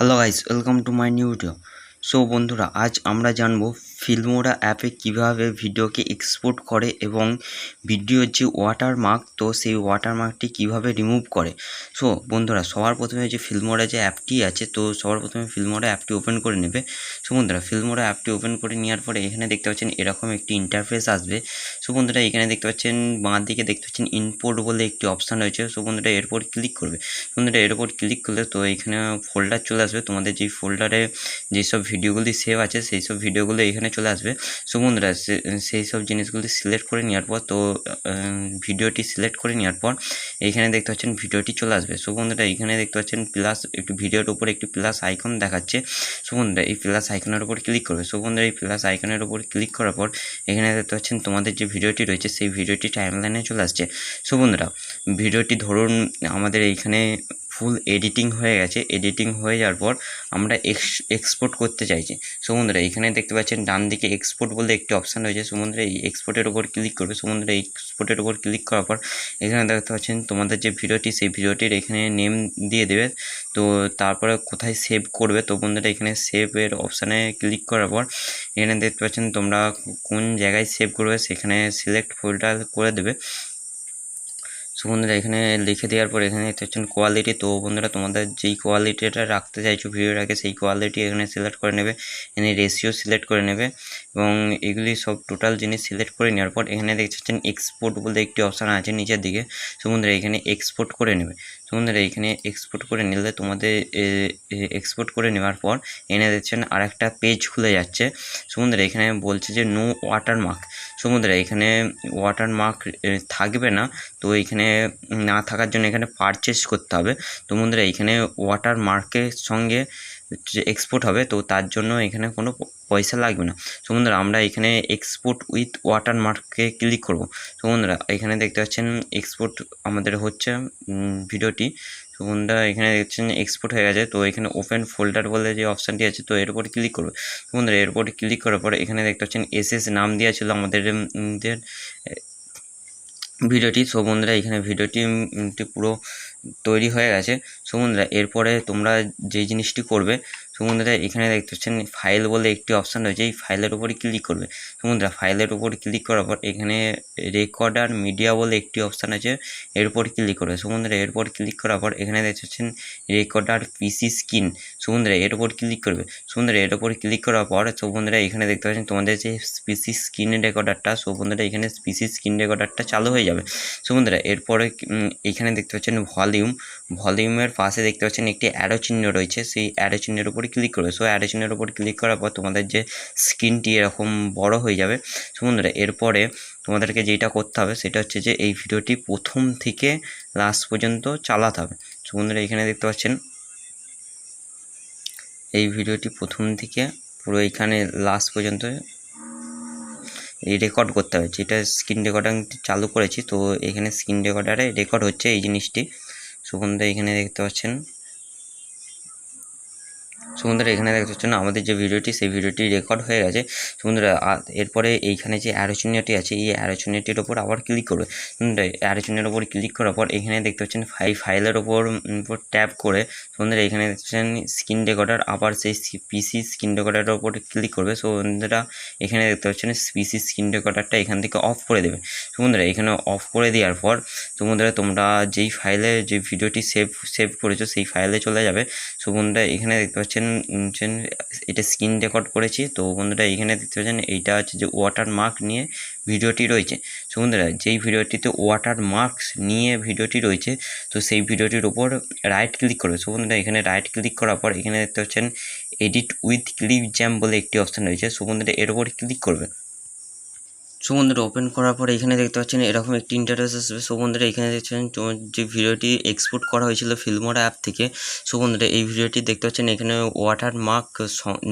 Hello guys, welcome to my new video. So বন্ধুরা, আজ আমরা জানবো ফিল্মোরা অ্যাপে কিভাবে ভিডিওকে এক্সপোর্ট করে এবং ভিডিওর যে ওয়াটারমার্ক, তো সেই ওয়াটারমার্কটি কিভাবে রিমুভ করে। সো বন্ধুরা, সবার প্রথমে যে ফিল্মোরা যে অ্যাপটি আছে, তো সবার প্রথমে ফিল্মোরা অ্যাপটি ওপেন করে নেবে। সো বন্ধুরা, ফিল্মোরা অ্যাপটি ওপেন করে নেওয়ার পরে এখানে দেখতে পাচ্ছেন এরকম একটি ইন্টারফেস আসবে। সো বন্ধুরা, এখানে দেখতে পাচ্ছেন বাঁ দিকে দেখতে পাচ্ছেন ইম্পোর্ট বলে একটি অপশান রয়েছে। সো বন্ধুরা, এরপর ক্লিক করবে। বন্ধুরা, এর উপর ক্লিক করলে তো এখানে ফোল্ডার চলে আসবে। তোমাদের যেই ফোল্ডারে যেসব ভিডিওগুলি সেভ আছে সেই সব ভিডিওগুলো এখানে চলে আসবে। সো বন্ধুরা, সেই সব জিনিসগুলি সিলেক্ট করে নেওয়ার পর তো ভিডিওটি সিলেক্ট করে নেওয়ার পর এইখানে দেখতে পাচ্ছেন ভিডিওটি চলে আসবে। সো বন্ধুরা, এখানে দেখতে পাচ্ছেন প্লাস একটি ভিডিওর উপর একটি প্লাস আইকন দেখাচ্ছে। সো বন্ধুরা, এই প্লাস আইকনের উপর ক্লিক করবে। সো বন্ধুরা, এই প্লাস আইকনের উপর ক্লিক করার পর এখানে দেখতে পাচ্ছেন তোমাদের যে ভিডিওটি রয়েছে সেই ভিডিওটি টাইমলাইনে চলে আসছে। সো বন্ধুরা, ভিডিওটি ধরুন আমাদের এইখানে ফুল এডিটিং হয়ে গেছে। এডিটিং হয়ে যাওয়ার পর আমরা এক্সপোর্ট করতে চাইছি। সো বন্ধুরা, এখানে দেখতে পাচ্ছেন ডান দিকে এক্সপোর্ট বলে একটি অপশান রয়েছে। সো বন্ধুরা, এই এক্সপোর্টের উপর ক্লিক করবে। সো বন্ধুরা, এক্সপোর্টের উপর ক্লিক করার পর এখানে দেখতে পাচ্ছেন তোমাদের যে ভিডিওটি সেই ভিডিওটির এখানে নেম দিয়ে দেবে। তো তারপরে কোথায় সেভ করবে, তো বন্ধুরা এখানে সেভের অপশানে ক্লিক করার পর এখানে দেখতে পাচ্ছেন তোমরা কোন জায়গায় সেভ করবে সেখানে সিলেক্ট ফোল্ডার করে দেবে। সো বন্ধুরা, এখানে লিখে দেওয়ার পর এখানে দেখতে পাচ্ছেন কোয়ালিটি। তো বন্ধুরা, তোমাদের যেই কোয়ালিটিটা রাখতে চাইছো ভিডিওটাকে সেই কোয়ালিটি এখানে সিলেক্ট করে নেবে। এখানে রেশিও সিলেক্ট করে নেবে এবং এগুলি সব টোটাল জিনিস সিলেক্ট করে নেওয়ার পর এখানে দেখতে পাচ্ছেন এক্সপোর্ট বলে একটি অপশান আছে নিচের দিকে। সো বন্ধুরা, এখানে এক্সপোর্ট করে নেবে। সো বন্ধুরা, এখানে এক্সপোর্ট করে নিলে তোমাদের এক্সপোর্ট করে নেওয়ার পর এনে দেখছেন আর একটা পেজ খুলে যাচ্ছে। সো বন্ধুরা, এখানে বলছে যে নো ওয়াটারমার্ক। সো বন্ধুরা, এখানে ওয়াটারমার্ক থাকবে না। তো এইখানে না থাকার জন্য এখানে পারচেস করতে হবে। তো বন্ধুরা, এইখানে ওয়াটারমার্কের সঙ্গে এক্সপোর্ট হবে, তো তার জন্য এখানে কোনো পয়সা লাগবে না। তো বন্ধুরা, আমরা এখানে এক্সপোর্ট উইথ ওয়াটারমার্কে ক্লিক করব। তো বন্ধুরা, এখানে দেখতে পাচ্ছেন এক্সপোর্ট আমাদের হচ্ছে ভিডিওটি। তো বন্ধুরা, এখানে দেখছেন এক্সপোর্ট হয়ে গেছে। তো এখানে ওপেন ফোল্ডার বলে যে অপশানটি আছে, তো এর উপর ক্লিক করবে। তো বন্ধুরা, এর উপর ক্লিক করার পর এখানে দেখতে পাচ্ছেন এসএস নাম দেওয়া ছিল আমাদের ভিডিওটি। সো বন্ধুরা, এখানে ভিডিওটি পুরো তৈরি হয়ে গেছে। সো বন্ধুরা, এরপরে তোমরা যেই জিনিসটি করবে, সো বন্ধুরা, এখানে দেখতে পাচ্ছেন ফাইল বলে একটি অপশান রয়েছে, এই ফাইলের উপরে ক্লিক করবে। সো বন্ধুরা, ফাইলের উপর ক্লিক করার পর এখানে রেকর্ডার মিডিয়া বলে একটি অপশান আছে, এর উপর ক্লিক করবে। সো বন্ধুরা, এরপর ক্লিক করার পর এখানে দেখতে পাচ্ছেন রেকর্ডার পিসি স্ক্রিন। সো বন্ধুরা, এর উপর ক্লিক করবে। সো বন্ধুরা, এর উপর ক্লিক করার পর সো বন্ধুরা, এখানে দেখতে পাচ্ছেন তোমাদের যে পিসি স্ক্রিন রেকর্ডারটা, সো বন্ধুরা, এখানে পিসি স্ক্রিন রেকর্ডারটা চালু হয়ে যাবে। সো বন্ধুরা, এরপরে এখানে দেখতে পাচ্ছেন ভলিউমের পাশে দেখতে পাচ্ছেন একটি অ্যারো চিহ্ন রয়েছে, সেই অ্যারো চিহ্নের উপরে ক্লিক করবে। সো অ্যারো চিহ্নের উপর ক্লিক করার পর তোমাদের যে স্ক্রিনটি এরকম বড় হয়ে যাবে। সো বন্ধুরা, এরপরে তোমাদেরকে যেটা করতে হবে সেটা হচ্ছে যে এই ভিডিওটি প্রথম থেকে লাস্ট পর্যন্ত চালাতে হবে। সো বন্ধুরা, এখানে দেখতে পাচ্ছেন এই ভিডিওটি প্রথম থেকে পুরো এখানে লাস্ট পর্যন্ত এই রেকর্ড করতে হবে। যেটা স্ক্রিন রেকর্ডিং চালু করেছি, তো এখানে স্ক্রিন রেকর্ডারে রেকর্ড হচ্ছে এই জিনিসটি। সো বন্ধুরা, এখানে দেখতে পাচ্ছেন সো বন্ধুরা, এখানে দেখতে পাচ্ছেন আমাদের যে ভিডিওটি সেই ভিডিওটি রেকর্ড হয়ে গেছে। সো বন্ধুরা, এরপরে এইখানে যে অ্যারো চিহ্নটি আছে এই অ্যারো চিহ্নটির ওপর আবার ক্লিক করবে। অ্যারো চিহ্নের ওপর ক্লিক করার পর এখানে দেখতে পাচ্ছেন ফাইলের ওপর ট্যাপ করে বন্ধুরা এখানে দেখতে পাচ্ছেন স্ক্রিন রেকর্ডার, আবার সেই পিসি স্ক্রিন রেকর্ডারের ওপর ক্লিক করবে। সো বন্ধুরা, এখানে দেখতে পাচ্ছেন পিসি স্ক্রিন রেকর্ডারটা এখান থেকে অফ করে দেবে। সো বন্ধুরা, এখানে অফ করে দেওয়ার পর তো বন্ধুরা, তোমরা যেই ফাইলে যে ভিডিওটি সেভ করেছো সেই ফাইলে চলে যাবে। সো বন্ধুরা, এখানে দেখতে পাচ্ছেন এটা স্ক্রিন রেকর্ড করেছি। তো বন্ধুরা, এখানে দেখতে পাচ্ছেন এইটা হচ্ছে যে ওয়াটারমার্ক নিয়ে ভিডিওটি রয়েছে। সো বন্ধুরা, যেই ভিডিওটিতে ওয়াটারমার্কস নিয়ে ভিডিওটি রয়েছে, তো সেই ভিডিওটির উপর রাইট ক্লিক করবে। সো বন্ধুরা, এখানে রাইট ক্লিক করার পর এখানে দেখতে পাচ্ছেন এডিট উইথ ক্লিপ জ্যাম বলে একটি অপশান রয়েছে। সো বন্ধুরা, এর উপর ক্লিক করবে। সো বন্ধুরা, ওপেন করার পরে এখানে দেখতে পাচ্ছেন এরকম একটি ইন্টারফেস আসবে। সো বন্ধুরা, এখানে দেখছেন তোমার যে ভিডিওটি এক্সপোর্ট করা হয়েছিল ফিল্মোরা অ্যাপ থেকে। সো বন্ধুরা, এই ভিডিওটি দেখতে পাচ্ছেন এখানে ওয়াটারমার্ক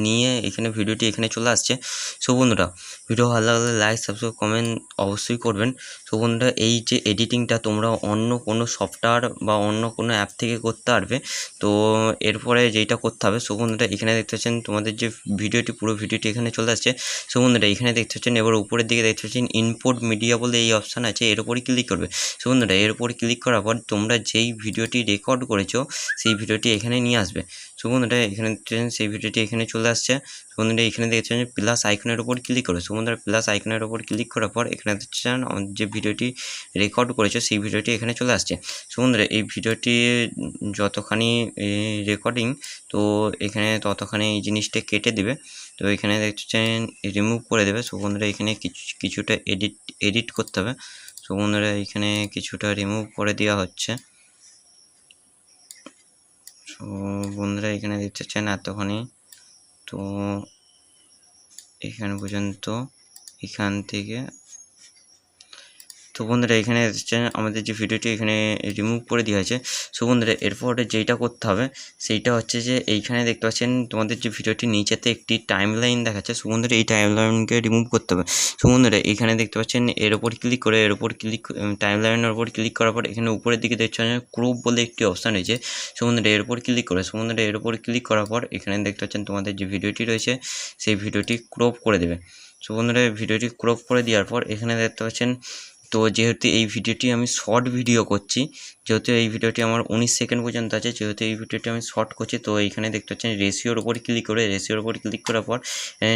নিয়ে এখানে ভিডিওটি এখানে চলে আসছে। সো বন্ধুরা, ভিডিও ভালো লাগলে লাইক, সাবস্ক্রাইব, কমেন্ট অবশ্যই করবেন। সো বন্ধুরা, এই যে এডিটিংটা তোমরা অন্য কোনো সফটওয়্যার বা অন্য কোনো অ্যাপ থেকে করতে পারবে। তো এরপরে যেটা করতে হবে, সো বন্ধুরা, এখানে দেখতে পাচ্ছেন তোমাদের যে ভিডিওটি পুরো ভিডিওটি এখানে চলে আসছে। সো বন্ধুরা, এখানে দেখতে পাচ্ছেন এবার উপরের দিকে দেখতে পাচ্ছেন ইম্পোর্ট মিডিয়া বলে এই অপশান আছে, এর উপরে ক্লিক করবে। সো বন্ধুরা, এর উপর ক্লিক করার পর তোমরা যেই ভিডিওটি রেকর্ড করেছো সেই ভিডিওটি এখানে নিয়ে আসবে। সো বন্ধুরা এখানে দেখছেন সেই ভিডিওটি এখানে চলে আসছে। সো বন্ধুরা এখানে দেখছেন প্লাস আইকনের উপর ক্লিক করো। সো বন্ধুরা প্লাস আইকনের উপর ক্লিক করার পর এখানে দেখছেন যে ভিডিওটি রেকর্ড করেছে সেই ভিডিওটি এখানে চলে আসছে। সো বন্ধুরা এই ভিডিওটি যতখানি রেকর্ডিং তো এখানে ততখানি এই জিনিসটা কেটে দিবে। তো এখানে দেখছেন রিমুভ করে দেবে। সো বন্ধুরা এখানে কিছুটা এডিট করতে হবে। সো বন্ধুরা এখানে কিছুটা রিমুভ করে দেওয়া হচ্ছে। তো বন্ধুরা এখানে দেখতে চান এতখানি, তো এখানে পর্যন্ত এখান থেকে। তো বন্ধুরা এখানে দেখছেন আমাদের যে ভিডিওটি এখানে রিমুভ করে দেওয়া হয়েছে। সো বন্ধুরা এরপরে যেইটা করতে হবে সেইটা হচ্ছে যে এইখানে দেখতে পাচ্ছেন তোমাদের যে ভিডিওটি নিচেতে একটি টাইম লাইন দেখাচ্ছে। সো বন্ধুরা এই টাইম লাইনকে রিমুভ করতে হবে। সো বন্ধুরা এখানে দেখতে পাচ্ছেন এর ওপর ক্লিক করে টাইম লাইনের ওপর ক্লিক করার পর এখানে উপরের দিকে দেখতে পাচ্ছেন ক্রপ বলে একটি অপশান রয়েছে। সো বন্ধুরা এর ওপর ক্লিক করে সো বন্ধুরা এর ওপর ক্লিক করার পর এখানে দেখতে পাচ্ছেন তোমাদের যে ভিডিওটি রয়েছে সেই ভিডিওটি ক্রপ করে দেবে। সো বন্ধুরা ভিডিওটি ক্রপ করে দেওয়ার পর এখানে দেখতে পাচ্ছেন, তো যেহেতু এই ভিডিওটি আমি শর্ট ভিডিও করছি, যেহেতু এই ভিডিওটি আমার 19 সেকেন্ড পর্যন্ত আছে, যেহেতু এই ভিডিওটি আমি শর্ট করছি, তো এইখানে দেখতে পাচ্ছেন রেশিওর উপর ক্লিক করে রেশিওর উপর ক্লিক করার পর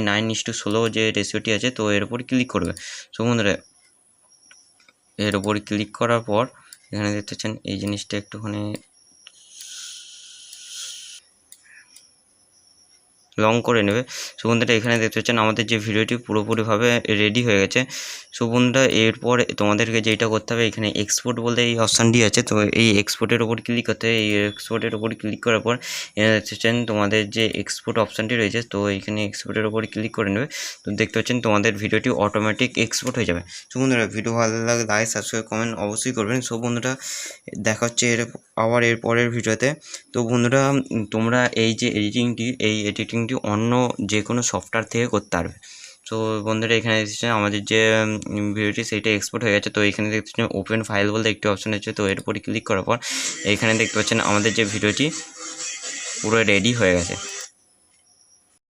9:16 যে রেশিওটি আছে তো এর উপর ক্লিক করবে। সো বন্ধুরা এর উপর ক্লিক করার পর এখানে দেখতে পাচ্ছেন এই জিনিসটা একটুখানি লং করে নেবে। সো বন্ধুরা এখানে দেখতে পাচ্ছেন আমাদের যে ভিডিওটি পুরোপুরিভাবে রেডি হয়ে গেছে। সো বন্ধুরা এরপর তোমাদেরকে যেটা করতে হবে এখানে এক্সপোর্ট বলে এই অপশানটি আছে, তো এই এক্সপোর্টের ওপর ক্লিক করতে হবে। এই এক্সপোর্টের ওপর ক্লিক করার পর দেখছেন তোমাদের যে এক্সপোর্ট অপশানটি রয়েছে, তো এখানে এক্সপোর্টের ওপর ক্লিক করে নেবে। তো দেখতে পাচ্ছেন তোমাদের ভিডিওটি অটোমেটিক এক্সপোর্ট হয়ে যাবে। সো বন্ধুরা ভিডিও ভালো লাগলে লাইক সাবস্ক্রাইব কমেন্ট অবশ্যই করবেন। সো বন্ধুরা দেখা হচ্ছে আবার এর পরের ভিডিওতে। তো বন্ধুরা তোমরা এই যে এডিটিংটি অন্য যে কোনো সফটওয়্যার থেকে করতে পারবে। তো বন্ধুরা এখানে দেখছেন আমাদের যে ভিডিওটি সেইটা এক্সপোর্ট হয়ে গেছে। তো এখানে দেখছেন ওপেন ফাইল বলে একটি অপশান আছে, তো এর উপরে ক্লিক করার পর এখানে দেখতে পাচ্ছেন আমাদের যে ভিডিওটি পুরো রেডি হয়ে গেছে।